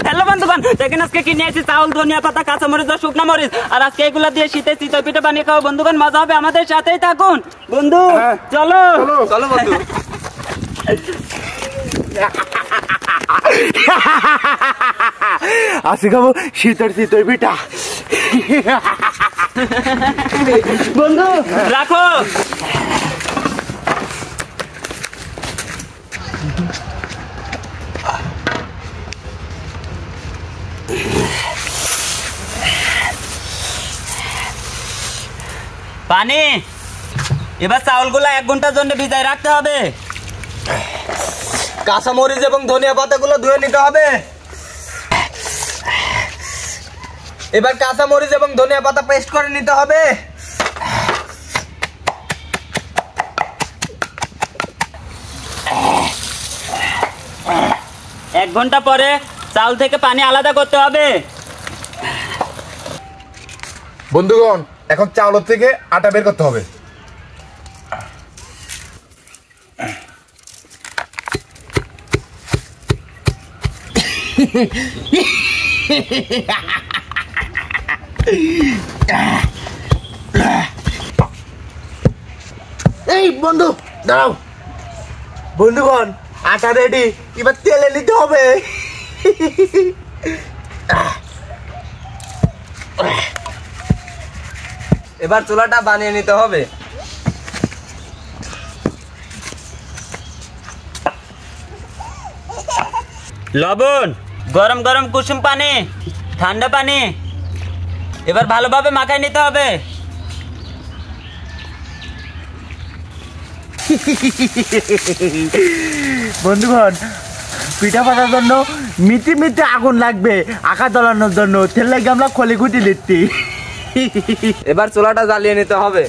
Hello বন্ধুগণ, দেখেন আজকে কিনে এসেছি চাউল, ধনিয়া পাতা, কাঁচা মরিচ আর শুকনা মরিচ। আর আজকে এগুলা দিয়ে শীতের চিতই পিঠা বানিয়ে খাও বন্ধুগণ, মজা হবে। আমাদের সাথেই থাকুন বন্ধু। চলো চলো বন্ধু। আজকে খাবো শীতের চিতই পিঠা। বন্ধু রাখো। পানি। এবার চাউলগুলো 1 ঘন্টার জন্য ভিজায় রাখতে হবে। কাঁচা মরিচ এবং ধনিয়া পাতাগুলো ধুয়ে নিতে হবে। এবার কাঁচা মরিচ এবং ধনিয়া পাতা পেস্ট করে নিতে হবে। এক ঘন্টা পরে চাউল থেকে পানি আলাদা করতে হবে। বন্ধুগণ, এখন চাউল থেকে আটা বের করতে হবে। এই বন্ধু দাঁড়াও। বন্ধুগণ, আটা রেডি, এবার তেলে নিতে হবে। এবার চুলাটা বানিয়ে নিতে হবে। লবণ, গরম গরম কুসুম পানি, ঠান্ডা পানি। এবার ভালোভাবে মাখাই নিতে হবে। বন্ধুগণ, পিঠা পাতার জন্য মিটি মিটি আগুন লাগবে, আঁকা জ্বালানোর জন্য তেল লাগে আমরা খলি কুটি দিচ্ছি। এবার চুলাটা জ্বালিয়ে নিতে হবে।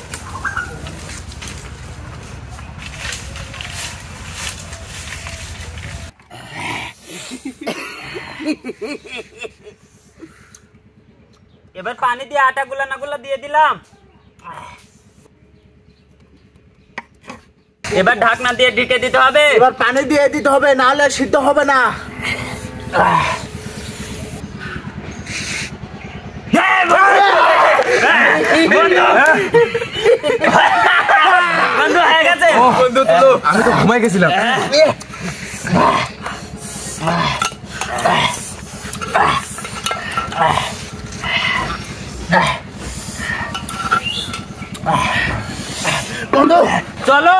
এবার পানি দিয়ে আটা গুলা দিয়ে দিলাম। এবার ঢাকনা দিয়ে ঢেকে দিতে হবে। এবার পানি দিয়ে দিতে হবে, নাহলে সিদ্ধ হবে না। বন্ধু হয়ে গেছে। বন্ধু তুলো, আমি তো ঘুমাই গেছিলাম। বন্ধু চলো।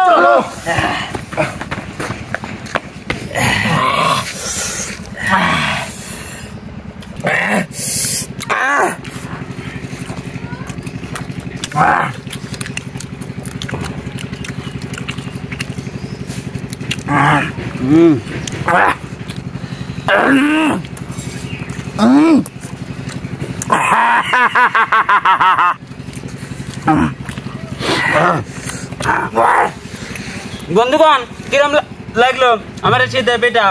বন্ধুগণ, কিরম লাগলো আমার শীতের পিঠা?